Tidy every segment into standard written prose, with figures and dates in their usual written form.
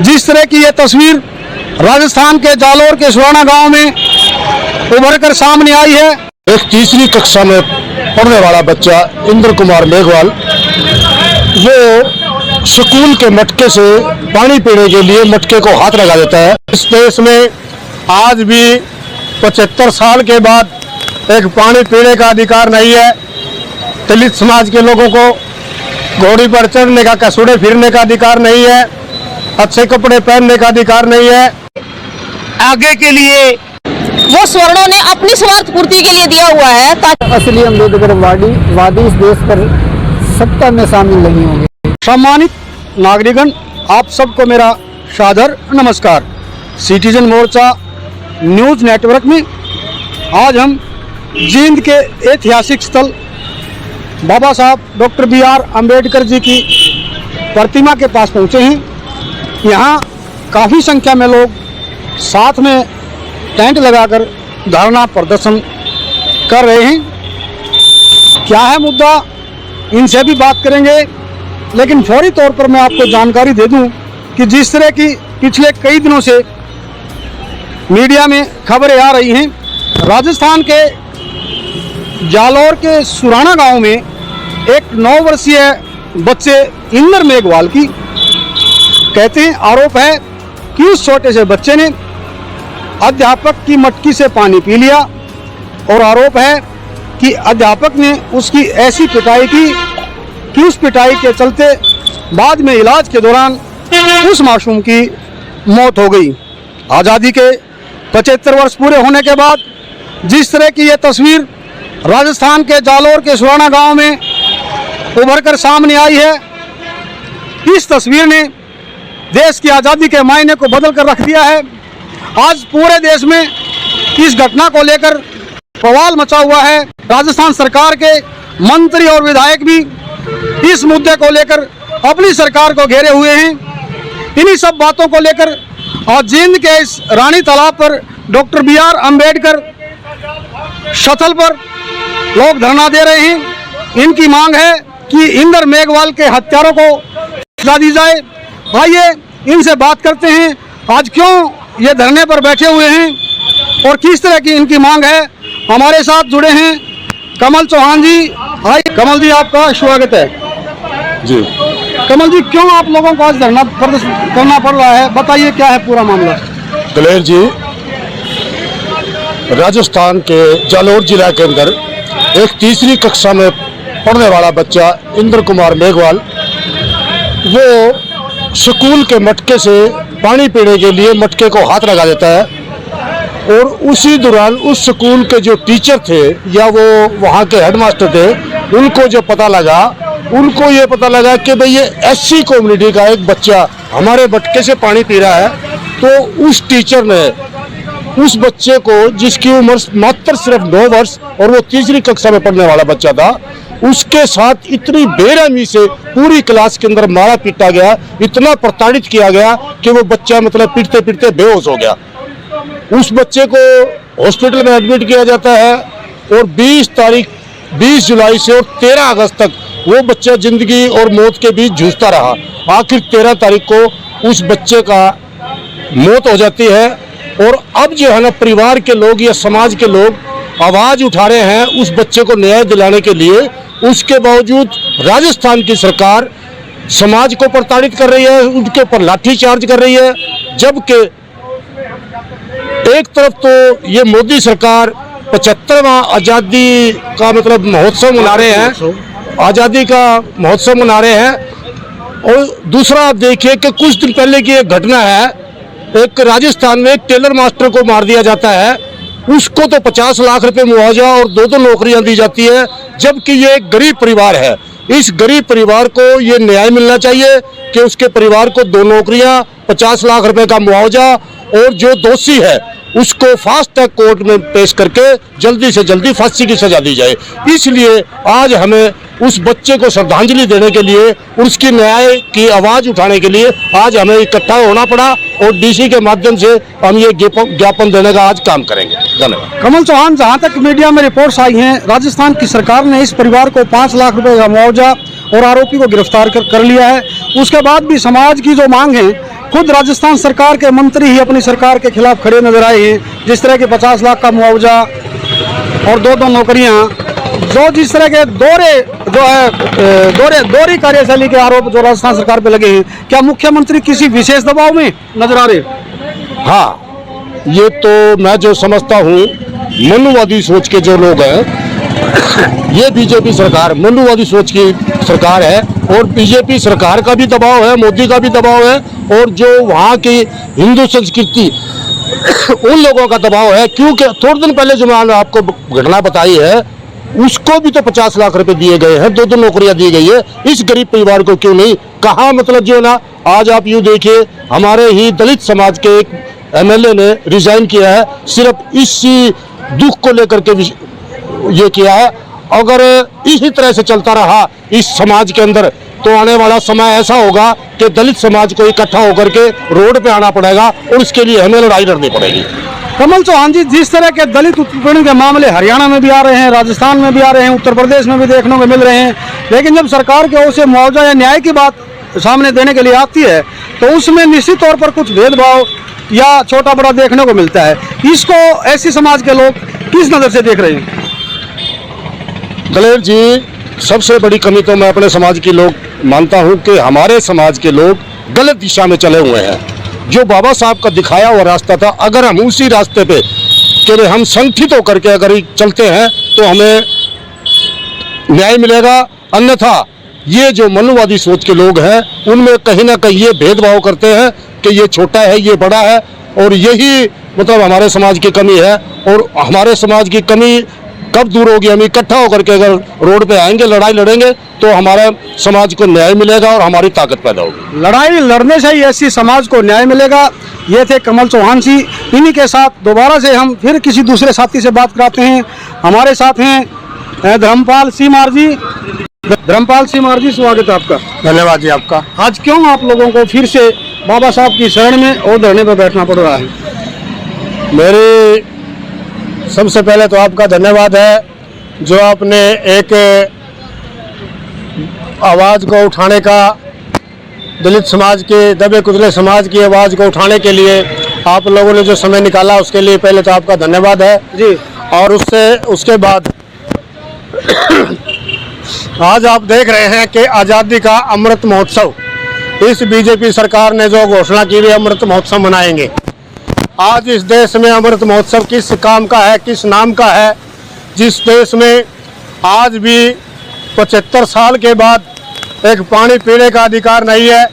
जिस तरह की ये तस्वीर राजस्थान के जालोर के सुराना गांव में उभर कर सामने आई है। एक तीसरी कक्षा में पढ़ने वाला बच्चा इंद्र कुमार मेघवाल वो स्कूल के मटके से पानी पीने के लिए मटके को हाथ लगा देता है। इस देश में आज भी 75 साल के बाद एक पानी पीने का अधिकार नहीं है। दलित समाज के लोगों को घोड़ी पर चढ़ने का, कसूड़े फिरने का अधिकार नहीं है, अच्छे कपड़े पहनने का अधिकार नहीं है। आगे के लिए वो स्वर्णों ने अपनी स्वार्थ पूर्ति के लिए दिया हुआ है ताकि असली अम्बेडकर वादी इस देश पर सत्ता में शामिल नहीं होंगे। सम्मानित नागरिकगण, आप सबको मेरा सादर नमस्कार। सिटीजन मोर्चा न्यूज नेटवर्क में आज हम जींद के ऐतिहासिक स्थल बाबा साहब डॉक्टर BR अम्बेडकर जी की प्रतिमा के पास पहुंचे हैं। यहाँ काफ़ी संख्या में लोग साथ में टेंट लगाकर धरना प्रदर्शन कर रहे हैं। क्या है मुद्दा, इनसे भी बात करेंगे, लेकिन फौरी तौर पर मैं आपको जानकारी दे दूं कि जिस तरह की पिछले कई दिनों से मीडिया में खबरें आ रही हैं, राजस्थान के जालोर के सुराना गांव में एक 9 वर्षीय बच्चे इंद्र मेघवाल की कहते हैं आरोप है कि उस छोटे से बच्चे ने अध्यापक की मटकी से पानी पी लिया और आरोप है कि अध्यापक ने उसकी ऐसी पिटाई की कि उस पिटाई के चलते बाद में इलाज के दौरान उस मासूम की मौत हो गई। आज़ादी के 75 वर्ष पूरे होने के बाद जिस तरह की ये तस्वीर राजस्थान के जालोर के सुराना गांव में उभर कर सामने आई है, इस तस्वीर ने देश की आज़ादी के मायने को बदल कर रख दिया है। आज पूरे देश में इस घटना को लेकर बवाल मचा हुआ है। राजस्थान सरकार के मंत्री और विधायक भी इस मुद्दे को लेकर अपनी सरकार को घेरे हुए हैं। इन्हीं सब बातों को लेकर आज जींद के इस रानी तालाब पर डॉक्टर BR अम्बेडकर स्थल पर लोग धरना दे रहे हैं। इनकी मांग है कि इंद्र मेघवाल के हत्यारों को सजा दी जाए। आइए इनसे बात करते हैं, आज क्यों ये धरने पर बैठे हुए हैं और किस तरह की इनकी मांग है। हमारे साथ जुड़े हैं कमल चौहान जी। आइए कमल जी, आपका स्वागत है जी। कमल जी, क्यों आप लोगों को आज धरना प्रदर्शन करना पड़ रहा है, बताइए क्या है पूरा मामला। दलेर जी, राजस्थान के जालोर जिला के अंदर एक तीसरी कक्षा में पढ़ने वाला बच्चा इंद्र कुमार मेघवाल वो स्कूल के मटके से पानी पीने के लिए मटके को हाथ लगा देता है और उसी दौरान उस स्कूल के जो टीचर थे या वो वहाँ के हेडमास्टर थे, उनको जो पता लगा, उनको ये पता लगा कि भाई ये SC कम्युनिटी का एक बच्चा हमारे मटके से पानी पी रहा है, तो उस टीचर ने उस बच्चे को, जिसकी उम्र मात्र सिर्फ 9 वर्ष और वो तीसरी कक्षा में पढ़ने वाला बच्चा था, उसके साथ इतनी बेरहमी से पूरी क्लास के अंदर मारा पीटा गया, इतना प्रताड़ित किया गया कि वो बच्चा मतलब पीटते पीटते बेहोश हो गया। उस बच्चे को हॉस्पिटल में एडमिट किया जाता है और 20 जुलाई से और 13 अगस्त तक वो बच्चा जिंदगी और मौत के बीच जूझता रहा। आखिर 13 तारीख को उस बच्चे का मौत हो जाती है और अब जो है ना, परिवार के लोग या समाज के लोग आवाज़ उठा रहे हैं उस बच्चे को न्याय दिलाने के लिए। उसके बावजूद राजस्थान की सरकार समाज को प्रताड़ित कर रही है, उनके ऊपर लाठीचार्ज कर रही है। जबकि एक तरफ तो ये मोदी सरकार 75वां आज़ादी का मतलब महोत्सव मना रहे हैं, आज़ादी का महोत्सव मना रहे हैं, और दूसरा आप देखिए कि कुछ दिन पहले की एक घटना है, एक राजस्थान में एक टेलर मास्टर को मार दिया जाता है, उसको तो 50 लाख रुपए मुआवजा और 2 नौकरियां दी जाती है, जबकि ये एक गरीब परिवार है। इस गरीब परिवार को ये न्याय मिलना चाहिए कि उसके परिवार को 2 नौकरियां, 50 लाख रुपए का मुआवजा और जो दोषी है उसको फास्ट ट्रैक कोर्ट में पेश करके जल्दी से जल्दी फांसी की सजा दी जाए। इसलिए आज हमें उस बच्चे को श्रद्धांजलि देने के लिए, उसकी न्याय की आवाज़ उठाने के लिए आज हमें इकट्ठा होना पड़ा और DC के माध्यम से हम ये ज्ञापन देने का आज काम करेंगे। धन्यवाद। कमल चौहान, जहाँ तक मीडिया में रिपोर्ट्स आई हैं, राजस्थान की सरकार ने इस परिवार को 5 लाख रुपए का मुआवजा और आरोपी को गिरफ्तार कर लिया है। उसके बाद भी समाज की जो मांग है खुद राजस्थान सरकार के मंत्री ही अपनी सरकार के खिलाफ खड़े नजर आए हैं। जिस तरह के 50 लाख का मुआवजा और 2 नौकरियां, जो जिस तरह के दोहरी कार्यशैली के आरोप जो राजस्थान सरकार पे लगे हैं, क्या मुख्यमंत्री किसी विशेष दबाव में नजर आ रहे? हाँ, ये तो मैं जो समझता हूँ, मनुवादी सोच के जो लोग हैं, ये बीजेपी सरकार मनुवादी सोच की सरकार है और बीजेपी सरकार का भी दबाव है, मोदी का भी दबाव है, और जो वहाँ की हिंदू संस्कृति उन लोगों का दबाव है। क्योंकि थोड़े दिन पहले जो मैंने आपको घटना बताई है, उसको भी तो 50 लाख रुपए दिए गए हैं, 2 नौकरियां दी गई है। इस गरीब परिवार को क्यों नहीं? कहाँ मतलब जो ना, आज आप यूँ देखिए, हमारे ही दलित समाज के एक MLA ने रिजाइन किया है, सिर्फ इसी दुख को लेकर के ये किया है। अगर इसी तरह से चलता रहा इस समाज के अंदर, तो आने वाला समय ऐसा होगा कि दलित समाज को इकट्ठा होकर के रोड पे आना पड़ेगा और उसके लिए हमें लड़ाई लड़नी पड़ेगी। कमल चौहान जी, जिस तरह के दलित उत्पीड़न के मामले हरियाणा में भी आ रहे हैं, राजस्थान में भी आ रहे हैं, उत्तर प्रदेश में भी देखने को मिल रहे हैं, लेकिन जब सरकार की ओर से मुआवजा या न्याय की बात सामने देने के लिए आती है, तो उसमें निश्चित तौर पर कुछ भेदभाव या छोटा बड़ा देखने को मिलता है। इसको ऐसी समाज के लोग किस नज़र से देख रहे हैं? दलेर जी, सबसे बड़ी कमी तो मैं अपने समाज की लोग मानता हूं कि हमारे समाज के लोग गलत दिशा में चले हुए हैं। जो बाबा साहब का दिखाया हुआ रास्ता था, अगर हम उसी रास्ते पे के लिए हम संगठित होकर के अगर चलते हैं तो हमें न्याय मिलेगा। अन्यथा ये जो मनुवादी सोच के लोग हैं, उनमें कहीं ना कहीं ये भेदभाव करते हैं कि ये छोटा है, ये बड़ा है, और यही मतलब हमारे समाज की कमी है। और हमारे समाज की कमी कब दूर होगी? हम इकट्ठा होकर के अगर रोड पे आएंगे, लड़ाई लड़ेंगे, तो हमारे समाज को न्याय मिलेगा और हमारी ताकत पैदा होगी। लड़ाई लड़ने से ही ऐसी समाज को न्याय मिलेगा। ये थे कमल चौहान जी। इन्हीं के साथ दोबारा से हम फिर किसी दूसरे साथी से बात कराते हैं। हमारे साथ हैं धर्मपाल सीमार जी। धर्मपाल सीमार जी, स्वागत है आपका। धन्यवाद जी आपका। आज क्यों आप लोगों को फिर से बाबा साहब की शरण में और धरने पर बैठना पड़ रहा है? मेरी सबसे पहले तो आपका धन्यवाद है, जो आपने एक आवाज़ को उठाने का, दलित समाज के, दबे कुचले समाज की आवाज़ को उठाने के लिए आप लोगों ने जो समय निकाला, उसके लिए पहले तो आपका धन्यवाद है जी। और उसके बाद आज आप देख रहे हैं कि आज़ादी का अमृत महोत्सव, इस बीजेपी सरकार ने जो घोषणा की हुई, अमृत महोत्सव मनाएंगे। आज इस देश में अमृत महोत्सव किस काम का है, किस नाम का है? जिस देश में आज भी 75 साल के बाद एक पानी पीने का अधिकार नहीं है,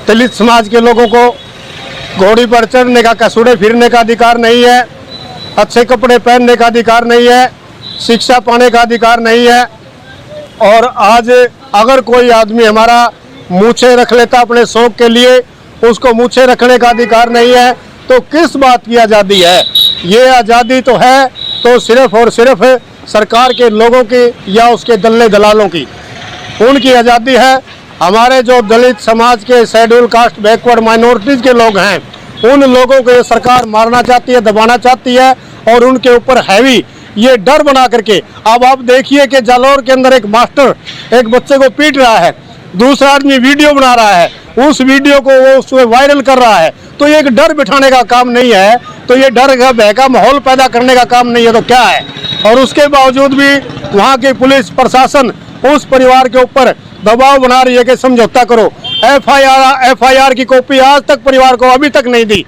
दलित समाज के लोगों को घोड़ी पर चढ़ने का, कसूड़े फिरने का अधिकार नहीं है, अच्छे कपड़े पहनने का अधिकार नहीं है, शिक्षा पाने का अधिकार नहीं है। और आज अगर कोई आदमी हमारा मूछें रख लेता अपने शौक के लिए, उसको मूछें रखने का अधिकार नहीं है, तो किस बात की आज़ादी है? ये आज़ादी तो है तो सिर्फ और सिर्फ सरकार के लोगों की या उसके दल्ले दलालों की, उनकी आज़ादी है। हमारे जो दलित समाज के, शेड्यूल कास्ट, बैकवर्ड माइनॉरिटीज़ के लोग हैं, उन लोगों को ये सरकार मारना चाहती है, दबाना चाहती है, और उनके ऊपर हैवी ये डर बना करके। अब आप देखिए कि जालौर के अंदर एक मास्टर एक बच्चे को पीट रहा है, दूसरा आदमी वीडियो बना रहा है, उस वीडियो को वो उसमें वायरल कर रहा है, तो ये एक डर बिठाने का काम नहीं है, तो ये डर का भय का माहौल पैदा करने का काम नहीं है, तो क्या है? और उसके बावजूद भी वहाँ की पुलिस प्रशासन उस परिवार के ऊपर दबाव बना रही है कि समझौता करो। FIR की कॉपी आज तक परिवार को अभी तक नहीं दी,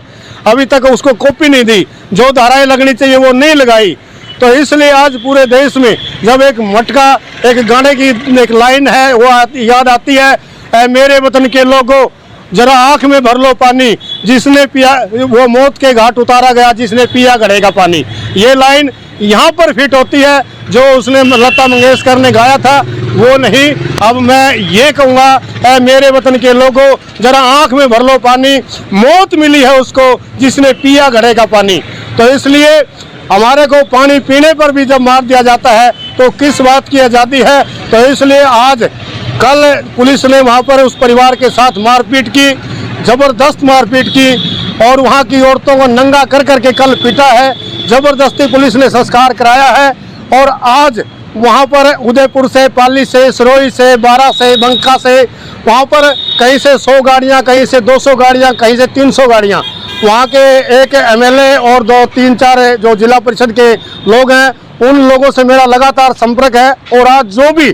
अभी तक उसको कॉपी नहीं दी, जो धाराएं लगनी चाहिए वो नहीं लगाई। तो इसलिए आज पूरे देश में जब एक मटका, एक गाने की एक लाइन है वो याद आती है, ऐ मेरे वतन के लोगों जरा आंख में भर लो पानी, जिसने पिया वो मौत के घाट उतारा गया, जिसने पिया गढ़ेगा पानी। ये लाइन यहाँ पर फिट होती है, जो उसने लता मंगेशकर ने गाया था वो नहीं। अब मैं ये कहूँगा, ऐ मेरे वतन के लोगों जरा आंख में भर लो पानी, मौत मिली है उसको जिसने पिया गढ़ेगा पानी। तो इसलिए हमारे को पानी पीने पर भी जब मार दिया जाता है तो किस बात की आज़ादी है? तो इसलिए आज कल पुलिस ने वहाँ पर उस परिवार के साथ मारपीट की, ज़बरदस्त मारपीट की, और वहाँ की औरतों को नंगा कर करके कल पीटा है, ज़बरदस्ती पुलिस ने संस्कार कराया है। और आज वहाँ पर उदयपुर से, पाली से, सिरोही से, बारा से, बंका से वहाँ पर कहीं से 100 गाड़ियाँ, कहीं से 200 गाड़ियाँ, कहीं से 300 गाड़ियाँ। वहाँ के एक एमएलए और 2-3-4 जो जिला परिषद के लोग हैं, उन लोगों से मेरा लगातार संपर्क है। और आज जो भी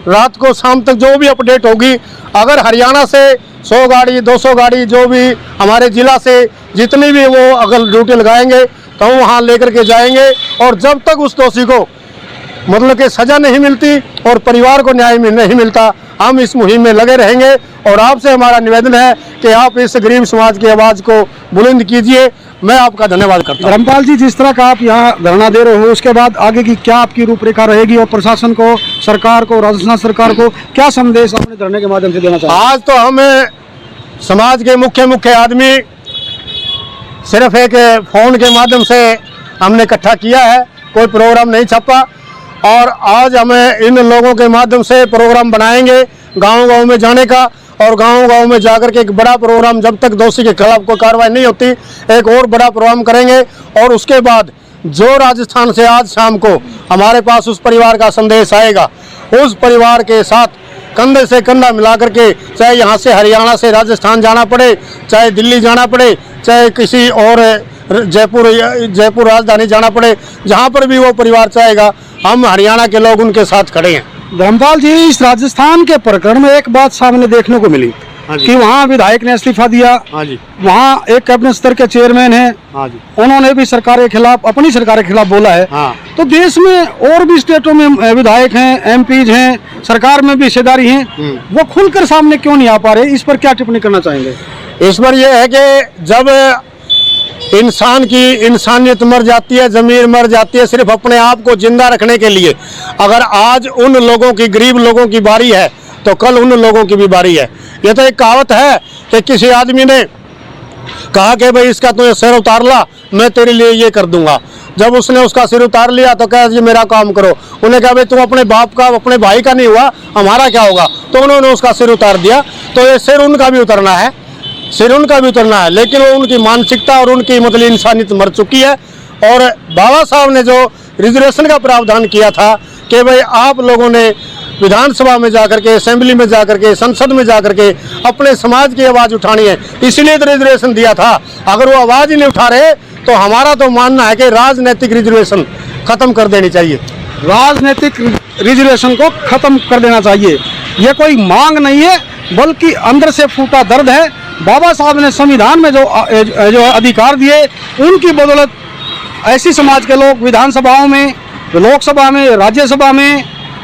रात को शाम तक जो भी अपडेट होगी, अगर हरियाणा से 100 गाड़ी 200 गाड़ी जो भी हमारे ज़िला से जितनी भी वो अगर ड्यूटी लगाएंगे तो हम वहाँ लेकर के जाएंगे। और जब तक उस दोषी को मतलब कि सज़ा नहीं मिलती और परिवार को न्याय नहीं मिलता, हम इस मुहिम में लगे रहेंगे। और आपसे हमारा निवेदन है कि आप इस गरीब समाज की आवाज़ को बुलंद कीजिए। मैं आपका धन्यवाद करता हूँ। धर्मपाल जी, जिस तरह का आप यहाँ धरना दे रहे हो, उसके बाद आगे की क्या आपकी रूपरेखा रहेगी और प्रशासन को, सरकार को, राजस्थान सरकार को क्या संदेश अपने धरने के माध्यम से देना चाहेंगे? आज तो हम समाज के मुख्य आदमी सिर्फ एक फ़ोन के माध्यम से हमने इकट्ठा किया है, कोई प्रोग्राम नहीं छपा। और आज हमें इन लोगों के माध्यम से प्रोग्राम बनाएंगे गांव-गांव में जाने का, और गांव-गांव में जाकर के एक बड़ा प्रोग्राम, जब तक दोषी के खिलाफ कोई कार्रवाई नहीं होती, एक और बड़ा प्रोग्राम करेंगे। और उसके बाद जो राजस्थान से आज शाम को हमारे पास उस परिवार का संदेश आएगा, उस परिवार के साथ कंधे से कंधा मिला करके, चाहे यहाँ से हरियाणा से राजस्थान जाना पड़े, चाहे दिल्ली जाना पड़े, चाहे किसी और जयपुर राजधानी जाना पड़े, जहाँ पर भी वो परिवार चाहेगा, हम हरियाणा के लोग उनके साथ खड़े हैं। धर्मपाल जी, इस राजस्थान के प्रकरण में एक बात सामने देखने को मिली कि वहाँ विधायक ने इस्तीफा दिया। हाँ जी। वहाँ एक कैबिनेट स्तर के चेयरमैन हैं, हाँ जी। उन्होंने भी सरकार के खिलाफ, अपनी सरकार के खिलाफ बोला है। हाँ। तो देश में और भी स्टेटों में विधायक हैं, एमपीज हैं, सरकार में भी हिस्सेदारी हैं, वो खुलकर सामने क्यों नहीं आ पा रहे? इस पर क्या टिप्पणी करना चाहेंगे? इस पर यह है कि जब इंसान की इंसानियत मर जाती है, ज़मीर मर जाती है, सिर्फ अपने आप को जिंदा रखने के लिए, अगर आज उन लोगों की, गरीब लोगों की बारी है तो कल उन लोगों की भी बारी है। ये तो एक कहावत है कि किसी आदमी ने कहा कि भाई इसका तो सिर उतार ला, मैं तेरे लिए ये कर दूंगा। जब उसने उसका सिर उतार लिया तो कहा जी मेरा काम करो। उन्हें कहा भाई तुम अपने बाप का, अपने भाई का नहीं हुआ, हमारा क्या होगा? तो उन्होंने उसका सिर उतार दिया। तो ये सिर उनका भी उतरना है, सिर उनका भी उतरना है, लेकिन वो उनकी मानसिकता और उनकी मतलब इंसानियत मर चुकी है। और बाबा साहब ने जो रिजर्वेशन का प्रावधान किया था कि भाई आप लोगों ने विधानसभा में जाकर के, असेंबली में जाकर के, संसद में जाकर के अपने समाज की आवाज़ उठानी है, इसलिए तो रिजर्वेशन दिया था। अगर वो आवाज़ ही नहीं उठा रहे तो हमारा तो मानना है कि राजनीतिक रिजर्वेशन खत्म कर देनी चाहिए। राजनीतिक रिजर्वेशन को खत्म कर देना चाहिए। ये कोई मांग नहीं है, बल्कि अंदर से फूटा दर्द है। बाबा साहब ने संविधान में जो अधिकार दिए, उनकी बदौलत ऐसी समाज के लोग विधानसभाओं में, लोकसभा में, राज्यसभा में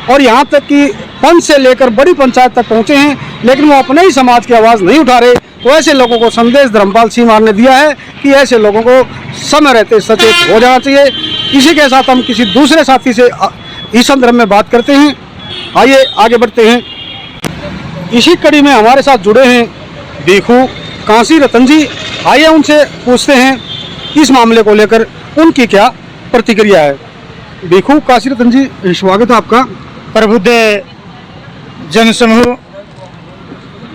और यहाँ तक कि पंच से लेकर बड़ी पंचायत तक पहुँचे हैं, लेकिन वो अपने ही समाज की आवाज़ नहीं उठा रहे। तो ऐसे लोगों को संदेश धर्मपाल सीमार ने दिया है कि ऐसे लोगों को समय रहते सचेत हो जाना चाहिए। इसी के साथ हम किसी दूसरे साथी से इस संदर्भ में बात करते हैं। आइए आगे बढ़ते हैं। इसी कड़ी में हमारे साथ जुड़े हैं भिखू कांसी रतन जी। आइए उनसे पूछते हैं इस मामले को लेकर उनकी क्या प्रतिक्रिया है। भिखू कांसी रतन जी, स्वागत है आपका। प्रबुद्ध जनसमूह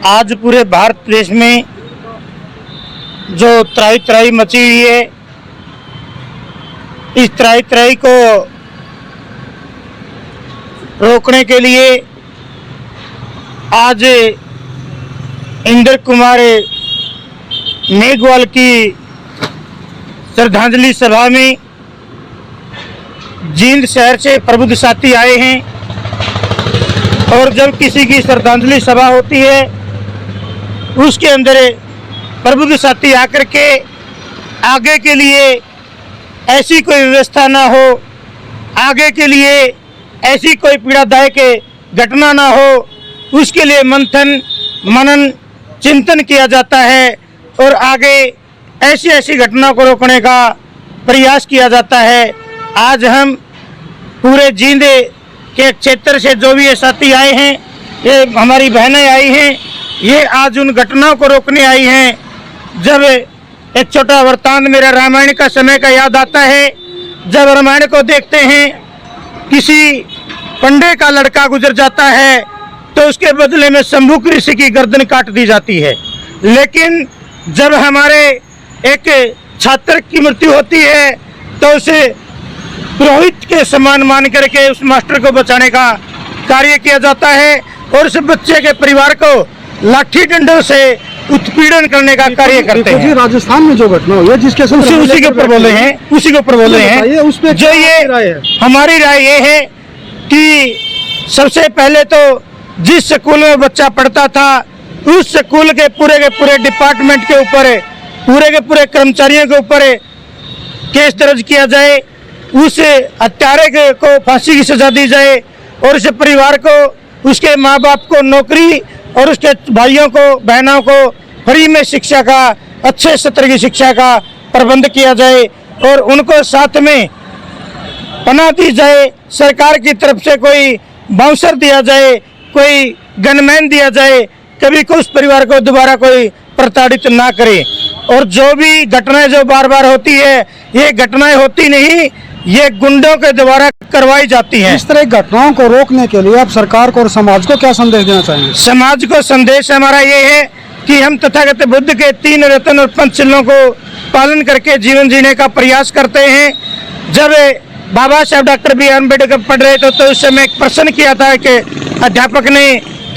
आज पूरे भारत देश में जो त्राही त्राही मची हुई है, इस त्राही त्राही को रोकने के लिए आज इंद्र कुमार मेघवाल की श्रद्धांजलि सभा में जींद शहर से प्रबुद्ध साथी आए हैं। और जब किसी की श्रद्धांजलि सभा होती है, उसके अंदर प्रबुद्ध साथी आकर के आगे के लिए ऐसी कोई व्यवस्था ना हो, आगे के लिए ऐसी कोई पीड़ादायक घटना ना हो, उसके लिए मंथन मनन चिंतन किया जाता है और आगे ऐसी ऐसी घटना को रोकने का प्रयास किया जाता है। आज हम पूरे जींद के क्षेत्र से जो भी ये साथी आए हैं, ये हमारी बहनें आई हैं, ये आज उन घटनाओं को रोकने आई हैं। जब एक छोटा वृत्तांत मेरा रामायण का समय का याद आता है। जब रामायण को देखते हैं, किसी पंडे का लड़का गुजर जाता है तो उसके बदले में शंभुक ऋषि की गर्दन काट दी जाती है। लेकिन जब हमारे एक छात्र की मृत्यु होती है तो उसे पुरोहित के समान मान करके उस मास्टर को बचाने का कार्य किया जाता है और उस बच्चे के परिवार को लाठी डंडों से उत्पीड़न करने का कार्य करते देखो जी, हैं। राजस्थान में जो घटना हुई है जिसके उसी के ऊपर बोले हैं, उसी के ऊपर बोले बताइए, उस पे हैं। जो क्या राय ये है? हमारी राय ये है कि सबसे पहले तो जिस स्कूल में बच्चा पढ़ता था उस स्कूल के पूरे डिपार्टमेंट के ऊपर, पूरे के पूरे कर्मचारियों के ऊपर केस दर्ज किया जाए, उस हत्यारे को फांसी की सजा दी जाए और उस परिवार को, उसके माँ बाप को नौकरी और उसके भाइयों को बहनों को फ्री में शिक्षा का, अच्छे स्तर की शिक्षा का प्रबंध किया जाए और उनको साथ में पनाह दी जाए। सरकार की तरफ से कोई बाउंसर दिया जाए, कोई गनमैन दिया जाए, कभी उस परिवार को दोबारा कोई प्रताड़ित ना करे। और जो भी घटनाएं जो बार बार होती है, ये घटनाएं होती नहीं, ये गुंडों के द्वारा करवाई जाती हैं। इस तरह की घटनाओं को रोकने के लिए आप सरकार को और समाज को क्या संदेश देना चाहेंगे? समाज को संदेश हमारा ये है कि हम तथागत बुद्ध के 3 रत्न और पंचशीलों को पालन करके जीवन जीने का प्रयास करते हैं। जब बाबा साहब डॉक्टर बी अम्बेडकर पढ़ रहे थे तो उस समय एक प्रश्न किया था कि अध्यापक ने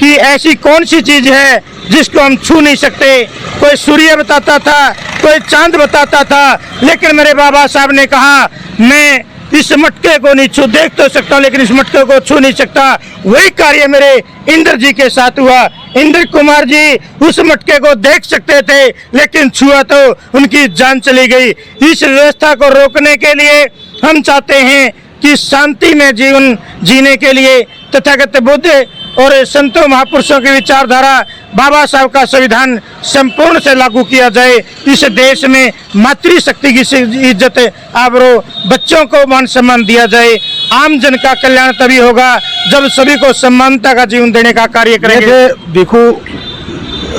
कि ऐसी कौन सी चीज है जिसको हम छू नहीं सकते। कोई सूर्य बताता था, कोई चांद बताता था, लेकिन मेरे बाबा साहब ने कहा मैं इस मटके को नहीं छू, देख तो सकता लेकिन इस मटके को छू नहीं सकता। वही कार्य मेरे इंद्र जी के साथ हुआ। इंद्र कुमार जी उस मटके को देख सकते थे लेकिन छुआ तो उनकी जान चली गई। इस व्यवस्था को रोकने के लिए हम चाहते हैं कि शांति में जीवन जीने के लिए तथागत बुद्ध और संतों महापुरुषों की विचारधारा, बाबा साहब का संविधान संपूर्ण से लागू किया जाए। इस देश में मातृशक्ति की इज्जत, आबरू, बच्चों को मान सम्मान दिया जाए। आम जन का कल्याण तभी होगा जब सभी को समानता का जीवन देने का कार्य करेंगे। देखो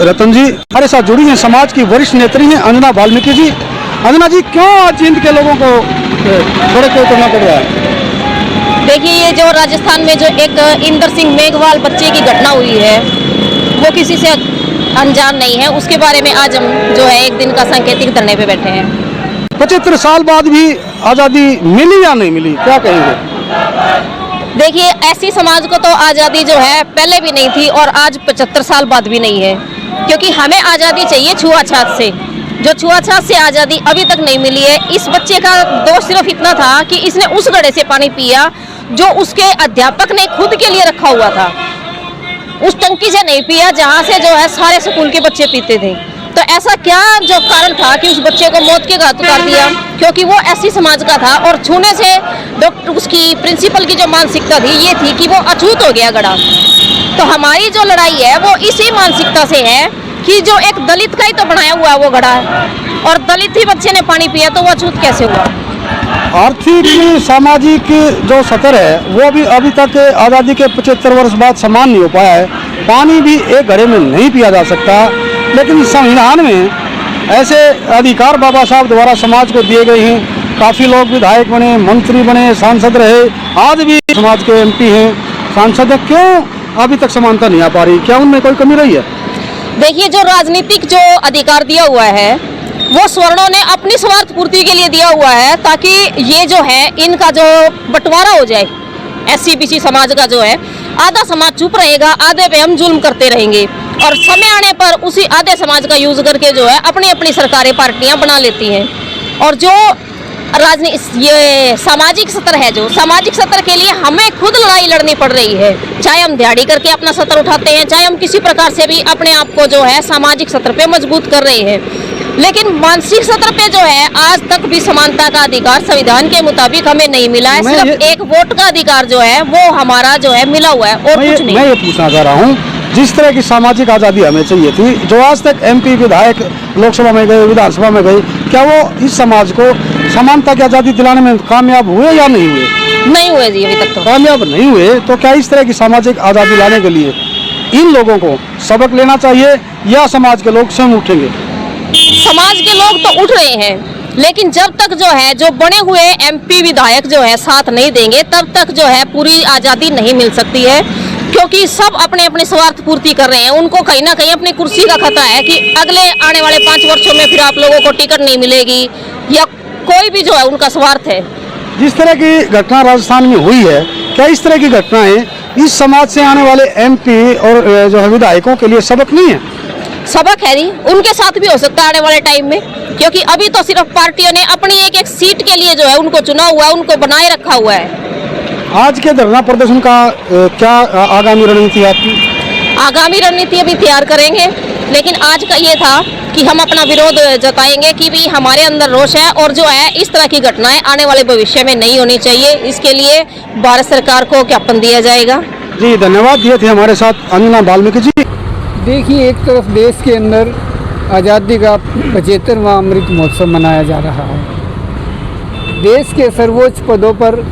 रतन जी हमारे साथ जुड़ी हैं, समाज की वरिष्ठ नेत्री हैं अंजना वाल्मीकि जी। अंजना जी, क्यों आज जींद के लोगों को सड़क पर उतरना पड़ रहा है? देखिए, ये जो राजस्थान में जो एक इंदर सिंह मेघवाल बच्चे की घटना हुई है वो किसी से अनजान नहीं है। उसके बारे में आज हम जो है एक दिन का सांकेतिक धरने पे बैठे हैं। 75 साल बाद भी आज़ादी मिली या नहीं मिली, क्या कहेंगे? देखिए, ऐसी समाज को तो आज़ादी जो है पहले भी नहीं थी और आज 75 साल बाद भी नहीं है, क्योंकि हमें आज़ादी चाहिए छुआछूत से। जो छुआछूत से आज़ादी अभी तक नहीं मिली है। इस बच्चे का दोष सिर्फ इतना था कि इसने उस घड़े से पानी पिया जो उसके अध्यापक ने खुद के लिए रखा हुआ था। उस टंकी से नहीं पिया जहाँ से जो है सारे स्कूल के बच्चे पीते थे। तो ऐसा क्या जो कारण था कि उस बच्चे को मौत के घाट उतार दिया? क्योंकि वो ऐसी समाज का था और छूने से डॉक्टर उसकी प्रिंसिपल की जो मानसिकता थी ये थी कि वो अछूत हो गया घड़ा। तो हमारी जो लड़ाई है वो इसी मानसिकता से है कि जो एक दलित का ही तो बनाया हुआ है वो घड़ा है और दलित ही बच्चे ने पानी पिया तो वो अछूत कैसे हुआ? आर्थिक सामाजिक जो स्तर है वो भी अभी तक आज़ादी के 75 वर्ष बाद समान नहीं हो पाया है। पानी भी एक घड़े में नहीं पिया जा सकता, लेकिन संविधान में ऐसे अधिकार बाबा साहब द्वारा समाज को दिए गए हैं। काफ़ी लोग विधायक बने, मंत्री बने, सांसद रहे, आज भी समाज के MP हैं, सांसद हैं। क्यों अभी तक समानता नहीं आ पा रही? क्या उनमें कोई कमी रही है? देखिए, जो राजनीतिक जो अधिकार दिया हुआ है वो स्वर्णों ने अपनी स्वार्थ पूर्ति के लिए दिया हुआ है, ताकि ये जो है इनका जो बंटवारा हो जाए। SC BC समाज का जो है आधा समाज चुप रहेगा, आधे पे हम जुल्म करते रहेंगे और समय आने पर उसी आधे समाज का यूज करके जो है अपनी अपनी सरकारें पार्टियां बना लेती हैं। और जो ये सामाजिक स्तर है, जो सामाजिक स्तर के लिए हमें खुद लड़ाई लड़नी पड़ रही है। चाहे हम दिहाड़ी करके अपना स्तर उठाते हैं, चाहे हम किसी प्रकार से भी अपने आप को जो है सामाजिक स्तर पे मजबूत कर रहे हैं, लेकिन मानसिक स्तर पे जो है आज तक भी समानता का अधिकार संविधान के मुताबिक हमें नहीं मिला है। सिर्फ एक वोट का अधिकार जो है वो हमारा जो है मिला हुआ है और कुछ नहीं। मैं ये पूछना चाह रहा हूँ, जिस तरह की सामाजिक आज़ादी हमें चाहिए थी, जो आज तक MP विधायक लोकसभा में गए, विधानसभा में गए, क्या वो इस समाज को समानता की आज़ादी दिलाने में कामयाब हुए या नहीं हुए? नहीं हुए जी, अभी तक तो कामयाब नहीं हुए। तो क्या इस तरह की सामाजिक आज़ादी लाने के लिए इन लोगों को सबक लेना चाहिए या समाज के लोग स्वयं उठेंगे? समाज के लोग तो उठ रहे हैं, लेकिन जब तक जो है जो बने हुए MP विधायक जो है साथ नहीं देंगे तब तक जो है पूरी आज़ादी नहीं मिल सकती है, क्योंकि सब अपने अपने स्वार्थ पूर्ति कर रहे हैं। उनको कहीं ना कहीं अपनी कुर्सी का खतरा है कि अगले आने वाले 5 वर्षों में फिर आप लोगों को टिकट नहीं मिलेगी, या कोई भी जो है उनका स्वार्थ है। जिस तरह की घटना राजस्थान में हुई है, क्या इस तरह की घटनाएं इस समाज से आने वाले MP और जो है विधायकों के लिए सबक नहीं है? सबक है नहीं, उनके साथ भी हो सकता है आने वाले टाइम में, क्योंकि अभी तो सिर्फ पार्टियों ने अपनी एक एक सीट के लिए जो है उनको चुना हुआ है, उनको बनाए रखा हुआ है। आज के धरना प्रदर्शन का क्या आगामी रणनीति है आपकी? आगामी रणनीति अभी तैयार करेंगे, लेकिन आज का ये था कि हम अपना विरोध जताएंगे कि भी हमारे अंदर रोष है और जो है इस तरह की घटनाएं आने वाले भविष्य में नहीं होनी चाहिए। इसके लिए भारत सरकार को ज्ञापन दिया जाएगा। जी धन्यवाद। दिए थे हमारे साथ अंजना वाल्मीकि जी। देखिए, एक तरफ देश के अंदर आज़ादी का 75वां अमृत महोत्सव मनाया जा रहा है। देश के सर्वोच्च पदों पर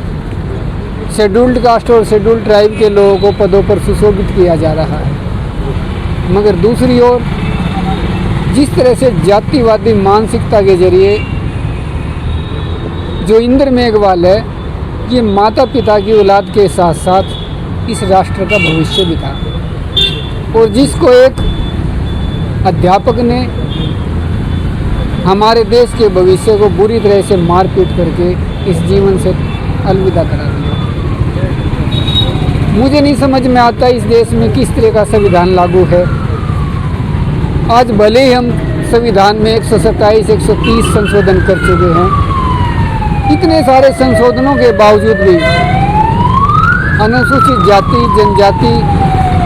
शेड्यूल्ड कास्ट और शेड्यूल्ड ट्राइब के लोगों को पदों पर सुशोभित किया जा रहा है, मगर दूसरी ओर जिस तरह से जातिवादी मानसिकता के जरिए जो इंद्र मेघवाल है, ये माता पिता की औलाद के साथ साथ इस राष्ट्र का भविष्य भी था, और जिसको एक अध्यापक ने हमारे देश के भविष्य को बुरी तरह से मारपीट करके इस जीवन से अलविदा करा दिया। मुझे नहीं समझ में आता इस देश में किस तरह का संविधान लागू है। आज भले ही हम संविधान में 127, 130 संशोधन कर चुके हैं, इतने सारे संशोधनों के बावजूद भी अनुसूचित जाति, जनजाति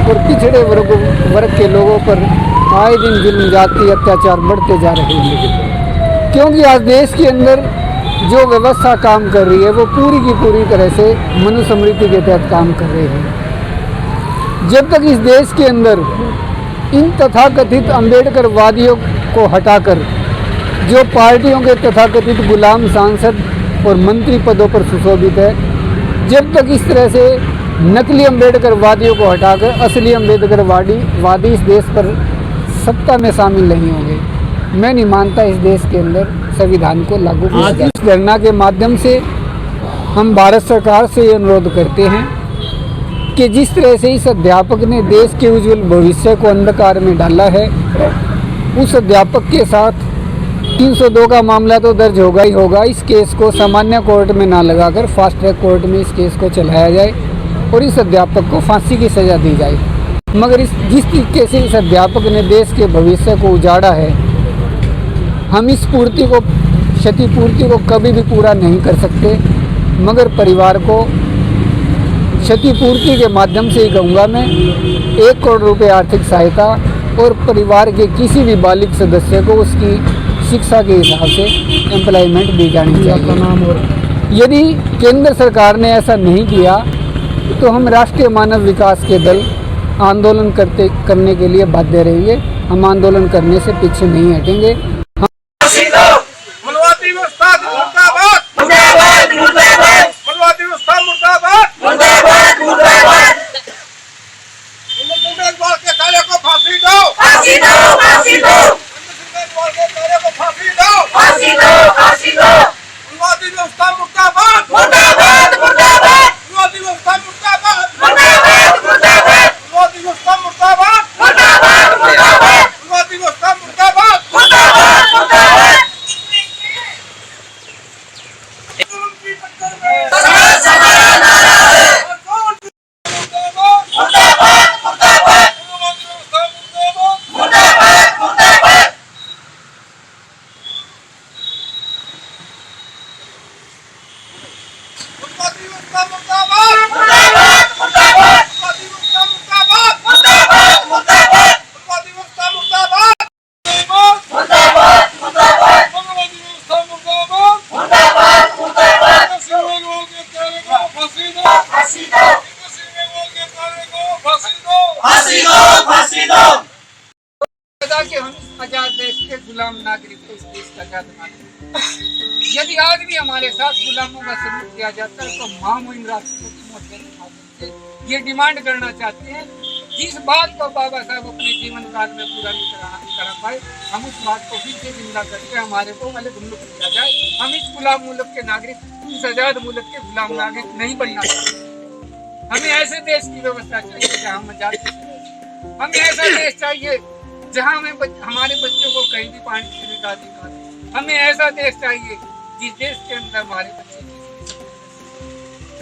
और पिछड़े वर्ग के लोगों पर आए दिन जुल्म, जाति अत्याचार बढ़ते जा रहे हैं। क्योंकि आज देश के अंदर जो व्यवस्था काम कर रही है वो पूरी की पूरी तरह से मनुस्मृति के तहत काम कर रही है। जब तक इस देश के अंदर इन तथाकथित अम्बेडकरवादियों को हटाकर जो पार्टियों के तथाकथित गुलाम सांसद और मंत्री पदों पर सुशोभित है, जब तक इस तरह से नकली अम्बेडकरवादियों को हटाकर असली अम्बेडकरवादी इस देश पर सत्ता में शामिल नहीं होंगे, मैं नहीं मानता इस देश के अंदर संविधान को लागू किया जाए। इस धरना के माध्यम से हम भारत सरकार से ये अनुरोध करते हैं कि जिस तरह से इस अध्यापक ने देश के उज्जवल भविष्य को अंधकार में डाला है, उस अध्यापक के साथ 302 का मामला तो दर्ज होगा ही होगा। इस केस को सामान्य कोर्ट में ना लगाकर फास्ट ट्रैक कोर्ट में इस केस को चलाया जाए और इस अध्यापक को फांसी की सज़ा दी जाए। मगर जिस तरीके से इस अध्यापक ने देश के भविष्य को उजाड़ा है, हम इस क्षतिपूर्ति को कभी भी पूरा नहीं कर सकते, मगर परिवार को क्षतिपूर्ति के माध्यम से ही कहूँगा मैं 1 करोड़ रुपए आर्थिक सहायता और परिवार के किसी भी बालिग सदस्य को उसकी शिक्षा के हिसाब से एम्प्लॉयमेंट दी जानी चाहिए। यदि केंद्र सरकार ने ऐसा नहीं किया तो हम राष्ट्रीय मानव विकास के दल आंदोलन करने के लिए बाध्य रहेंगे। हम आंदोलन करने से पीछे नहीं हटेंगे। आजाद देश के गुलाम नागरिक को इस देश का आजाद नागरिक। यदि आज भी हमारे साथ गुलामों का सलूक किया जाता है तो महामहिम राष्ट्रपति महोदय के माध्यम से ये डिमांड करना चाहते हैं, जिस बात को बाबा साहब अपने जीवन काल में पूरा नहीं करा पाए, हम उस बात को फिर से जिंदा करके हमारे को अलग मुल्क दिया जाए। हम इस गुलाम मुल्क के नागरिक, इस आजाद मुल्क के गुलाम नागरिक नहीं बनना चाहिए। हमें ऐसे देश की व्यवस्था चाहिए जहाँ हम आजाद, हमें ऐसा देश चाहिए जहाँ हमारे बच्चों को कहीं भी पानी पीने का अधिकार है। हमें ऐसा देश चाहिए जिस देश के अंदर हमारे बच्चे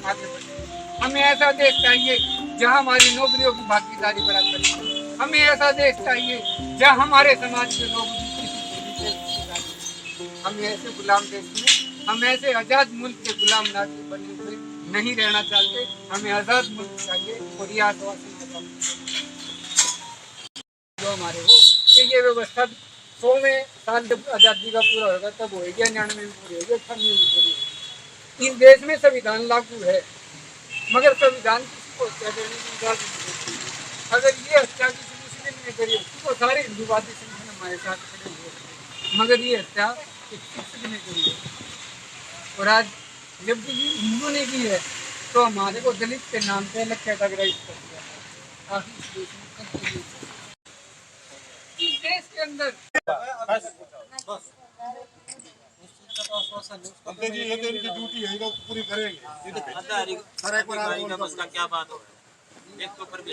आगे बढ़े। हमें ऐसा देश चाहिए जहाँ हमारी नौकरियों की भागीदारी बराबर है। हमें ऐसा देश चाहिए जहाँ हमारे समाज के लोग हम ऐसे गुलाम देश में, हम ऐसे आजाद मुल्क के गुलाम नागरिक बने हुए नहीं रहना चाहते। हमें आजाद मुल्क चाहिए और ये आदिवासी जो हमारे हो कि ये व्यवस्था 100वें साल जब आज़ादी का पूरा होगा तब होगी, 99 में पूरी होगी, 98 में पूरी होगी। इन देश में संविधान लागू है मगर संविधान किसी को हत्या करने की इजाजत नहीं देती। अगर ये हत्या किसी मुस्लिम ने करी तो सारे हिंदूवादी संगठन हमारे साथ खड़े हुए, मगर ये हत्या किसी ने करी है। और आज जब भी हिंदू ने की है तो हमारे को दलित के नाम पे अलग कैटेगराइज कर दिया। आखिर इस देश में कब तक इस देश के अंदर जी ये तो इनकी ड्यूटी है, वो पूरी करेंगे। क्या बात हो, एक तो ऊपर भी